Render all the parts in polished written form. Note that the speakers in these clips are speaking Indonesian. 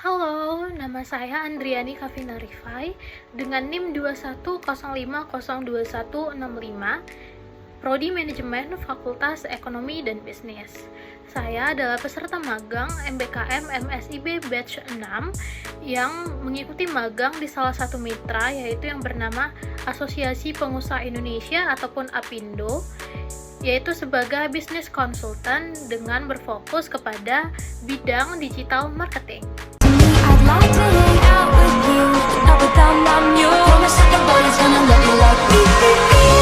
Halo, nama saya Andriani Kavina Rifai dengan NIM 210502165, Prodi Manajemen Fakultas Ekonomi dan Bisnis. Saya adalah peserta magang MBKM MSIB Batch 6 yang mengikuti magang di salah satu mitra, yaitu yang bernama Asosiasi Pengusaha Indonesia ataupun APindo, yaitu sebagai business consultant dengan berfokus kepada bidang digital marketing. I'd like to hang out with you, but not without my mule. Promise that nobody's gonna love you like me.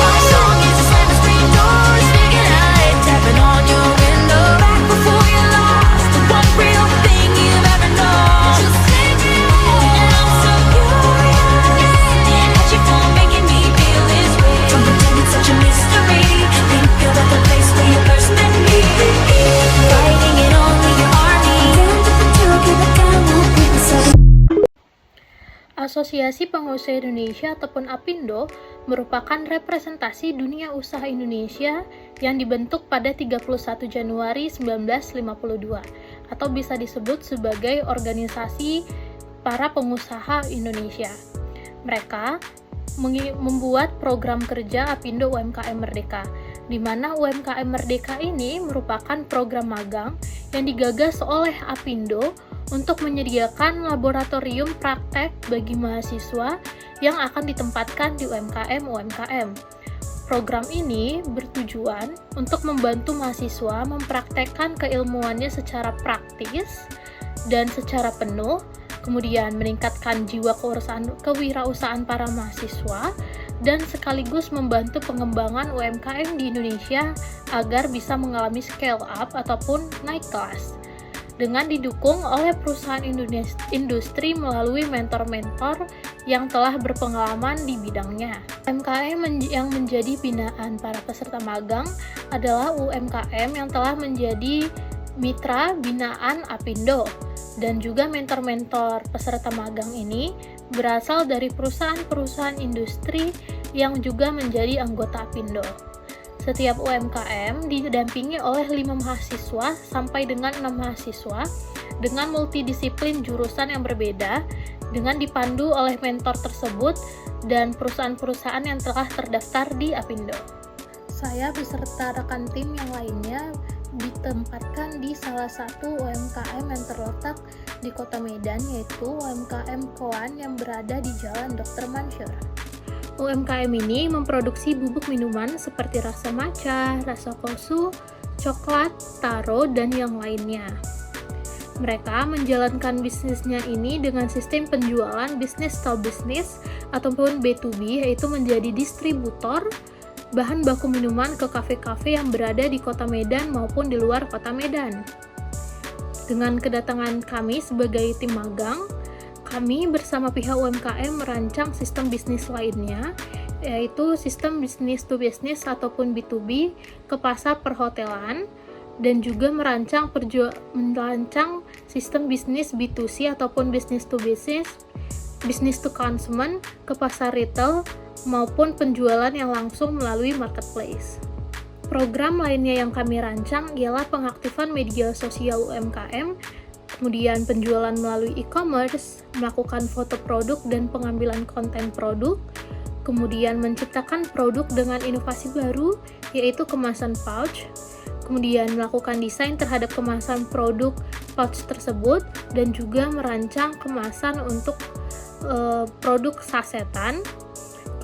My song is a slam screen doors, thinking I ain't tapping on your window. Back before you lost the one real thing you've ever known. Just take me home, and I'm so curious. How'd you fall making me feel this way? From pretending such a mystery, think about the place where you first met me. Fighting it only your army. Down to the two, give a guy more people seven. Asosiasi Pengusaha Indonesia ataupun APindo merupakan representasi dunia usaha Indonesia yang dibentuk pada 31 Januari 1952 atau bisa disebut sebagai organisasi para pengusaha Indonesia. Mereka membuat program kerja APindo UMKM Merdeka, di mana UMKM Merdeka ini merupakan program magang yang digagas oleh APindo untuk menyediakan laboratorium praktek bagi mahasiswa yang akan ditempatkan di UMKM. Program ini bertujuan untuk membantu mahasiswa mempraktekkan keilmuannya secara praktis dan secara penuh, kemudian meningkatkan jiwa kewirausahaan para mahasiswa, dan sekaligus membantu pengembangan UMKM di Indonesia agar bisa mengalami scale up ataupun naik kelas, dengan didukung oleh perusahaan industri melalui mentor-mentor yang telah berpengalaman di bidangnya. UMKM yang menjadi binaan para peserta magang adalah UMKM yang telah menjadi mitra binaan APindo, dan juga mentor-mentor peserta magang ini berasal dari perusahaan-perusahaan industri yang juga menjadi anggota APindo. Setiap UMKM didampingi oleh 5 mahasiswa sampai dengan 6 mahasiswa dengan multidisiplin jurusan yang berbeda, dengan dipandu oleh mentor tersebut dan perusahaan-perusahaan yang telah terdaftar di APindo. Saya beserta rekan tim yang lainnya ditempatkan di salah satu UMKM yang terletak di Kota Medan, yaitu UMKM Koan yang berada di Jalan Dr. Mansur. UMKM ini memproduksi bubuk minuman seperti rasa matcha, rasa kosu, coklat, taro, dan yang lainnya. Mereka menjalankan bisnisnya ini dengan sistem penjualan business to business ataupun B2B, yaitu menjadi distributor bahan baku minuman ke kafe-kafe yang berada di Kota Medan maupun di luar Kota Medan. Dengan kedatangan kami sebagai tim magang, kami bersama pihak UMKM merancang sistem bisnis lainnya, yaitu sistem business to business ataupun B2B ke pasar perhotelan, dan juga merancang sistem bisnis B2C ataupun business to consumer ke pasar retail maupun penjualan yang langsung melalui marketplace. Program lainnya yang kami rancang ialah pengaktifan media sosial UMKM, kemudian penjualan melalui e-commerce, melakukan foto produk dan pengambilan konten produk, kemudian menciptakan produk dengan inovasi baru, yaitu kemasan pouch, kemudian melakukan desain terhadap kemasan produk pouch tersebut, dan juga merancang kemasan untuk produk sasetan.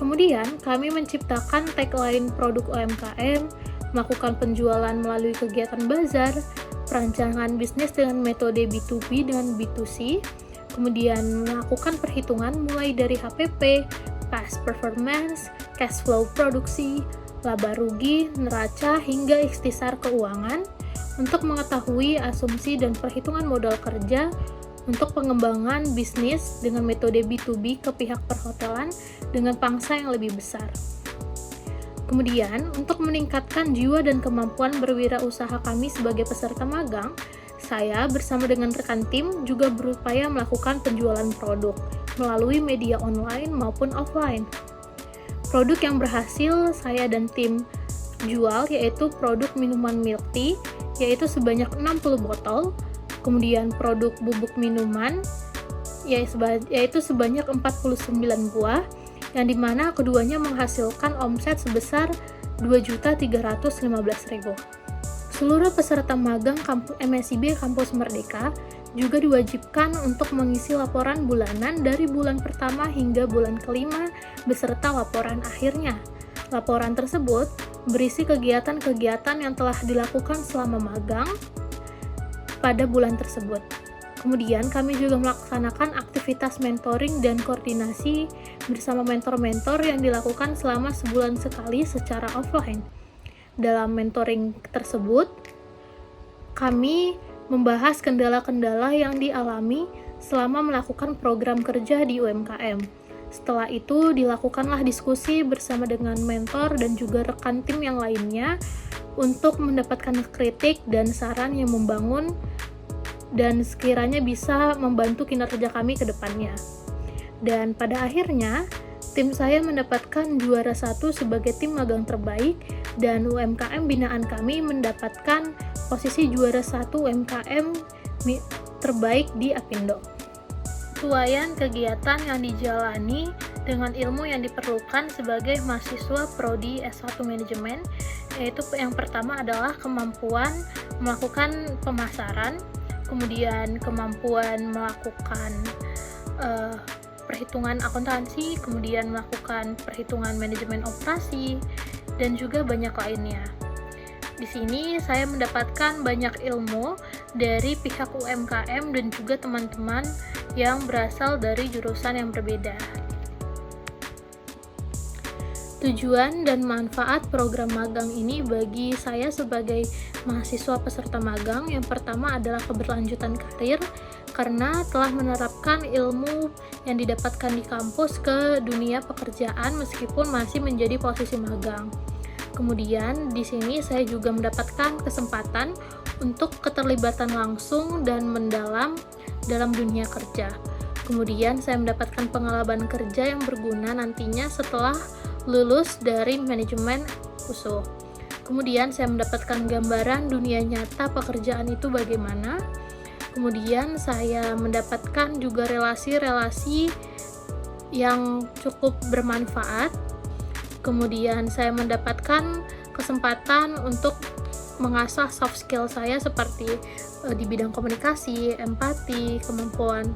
Kemudian kami menciptakan tagline produk UMKM, melakukan penjualan melalui kegiatan bazar, perancangan bisnis dengan metode B2B dengan B2C, kemudian melakukan perhitungan mulai dari HPP, past performance, cash flow produksi, laba rugi, neraca, hingga ikhtisar keuangan untuk mengetahui asumsi dan perhitungan modal kerja untuk pengembangan bisnis dengan metode B2B ke pihak perhotelan dengan pangsa yang lebih besar. Kemudian, untuk meningkatkan jiwa dan kemampuan berwirausaha kami sebagai peserta magang, saya bersama dengan rekan tim juga berupaya melakukan penjualan produk melalui media online maupun offline. Produk yang berhasil saya dan tim jual yaitu produk minuman milk tea, yaitu sebanyak 60 botol, kemudian produk bubuk minuman yaitu sebanyak 49 buah, yang dimana keduanya menghasilkan omset sebesar 2.315.000. Seluruh peserta magang MSIB Kampus Merdeka juga diwajibkan untuk mengisi laporan bulanan dari bulan pertama hingga bulan kelima beserta laporan akhirnya. Laporan tersebut berisi kegiatan-kegiatan yang telah dilakukan selama magang pada bulan tersebut. Kemudian kami juga melaksanakan aktivitas mentoring dan koordinasi bersama mentor-mentor yang dilakukan selama sebulan sekali secara offline. Dalam mentoring tersebut, kami membahas kendala-kendala yang dialami selama melakukan program kerja di UMKM. Setelah itu, dilakukanlah diskusi bersama dengan mentor dan juga rekan tim yang lainnya untuk mendapatkan kritik dan saran yang membangun dan sekiranya bisa membantu kinerja kami ke depannya. Dan pada akhirnya, tim saya mendapatkan juara 1 sebagai tim magang terbaik dan UMKM binaan kami mendapatkan posisi juara 1 UMKM terbaik di Apindo. Tuayan kegiatan yang dijalani dengan ilmu yang diperlukan sebagai mahasiswa Prodi S1 Manajemen, yaitu yang pertama adalah kemampuan melakukan pemasaran, kemudian kemampuan melakukan perhitungan akuntansi, kemudian melakukan perhitungan manajemen operasi, dan juga banyak lainnya. Di sini saya mendapatkan banyak ilmu dari pihak UMKM dan juga teman-teman yang berasal dari jurusan yang berbeda. Tujuan dan manfaat program magang ini bagi saya sebagai mahasiswa peserta magang, yang pertama adalah keberlanjutan karir, karena telah menerapkan ilmu yang didapatkan di kampus ke dunia pekerjaan meskipun masih menjadi posisi magang. Kemudian di sini saya juga mendapatkan kesempatan untuk keterlibatan langsung dan mendalam dalam dunia kerja. Kemudian saya mendapatkan pengalaman kerja yang berguna nantinya setelah lulus dari manajemen USU. Kemudian saya mendapatkan gambaran dunia nyata pekerjaan itu bagaimana. Kemudian saya mendapatkan juga relasi-relasi yang cukup bermanfaat. Kemudian saya mendapatkan kesempatan untuk mengasah soft skill saya seperti di bidang komunikasi, empati, kemampuan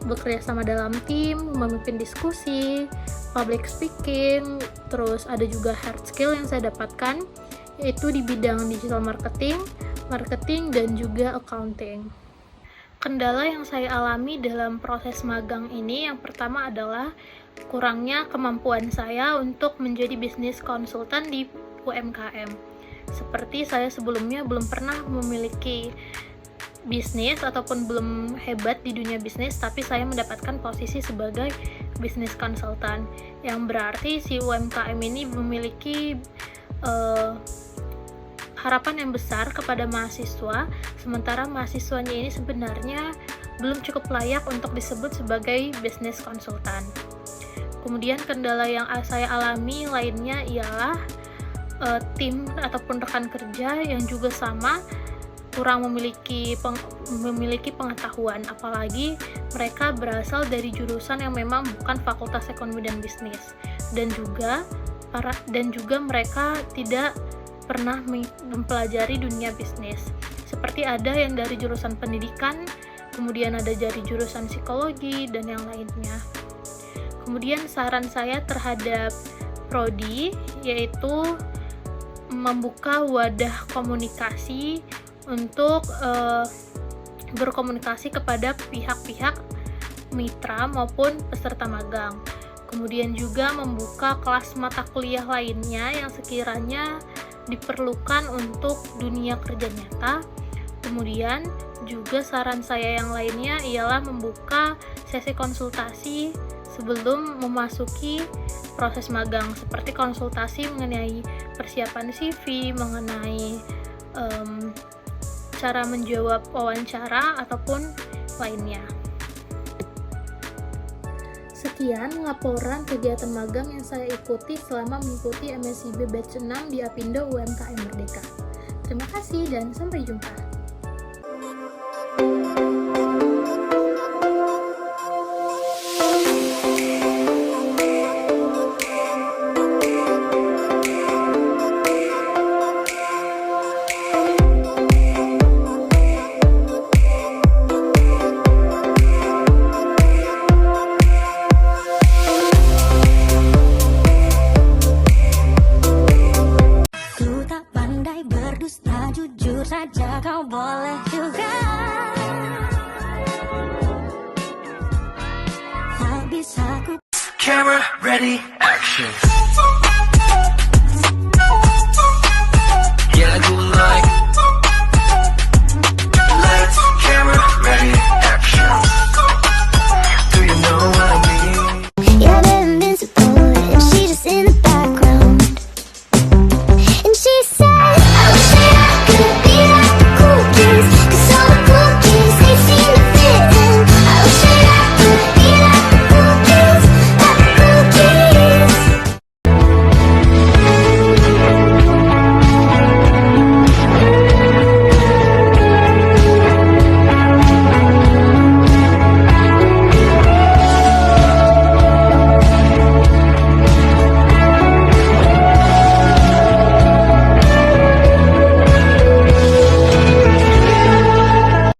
bekerja sama dalam tim, memimpin diskusi, public speaking, terus ada juga hard skill yang saya dapatkan yaitu di bidang digital marketing, dan juga accounting. Kendala yang saya alami dalam proses magang ini yang pertama adalah kurangnya kemampuan saya untuk menjadi bisnis konsultan di UMKM. Seperti saya sebelumnya belum pernah memiliki bisnis ataupun belum hebat di dunia bisnis, tapi saya mendapatkan posisi sebagai bisnis konsultan, yang berarti si UMKM ini memiliki harapan yang besar kepada mahasiswa, sementara mahasiswanya ini sebenarnya belum cukup layak untuk disebut sebagai bisnis konsultan. Kemudian kendala yang saya alami lainnya ialah tim ataupun rekan kerja yang juga sama kurang memiliki pengetahuan, apalagi mereka berasal dari jurusan yang memang bukan fakultas ekonomi dan bisnis, dan juga mereka tidak pernah mempelajari dunia bisnis. Seperti ada yang dari jurusan pendidikan, kemudian ada dari jurusan psikologi dan yang lainnya. Kemudian saran saya terhadap prodi yaitu membuka wadah komunikasi untuk berkomunikasi kepada pihak-pihak mitra maupun peserta magang. Kemudian juga membuka kelas mata kuliah lainnya yang sekiranya diperlukan untuk dunia kerja nyata. Kemudian juga saran saya yang lainnya ialah membuka sesi konsultasi sebelum memasuki proses magang, seperti konsultasi mengenai persiapan CV, mengenai cara menjawab wawancara ataupun lainnya. Sekian laporan kegiatan magang yang saya ikuti selama mengikuti MSIB Batch 6 di Apindo UMKM Merdeka. Terima kasih dan sampai jumpa. camera, ready, action.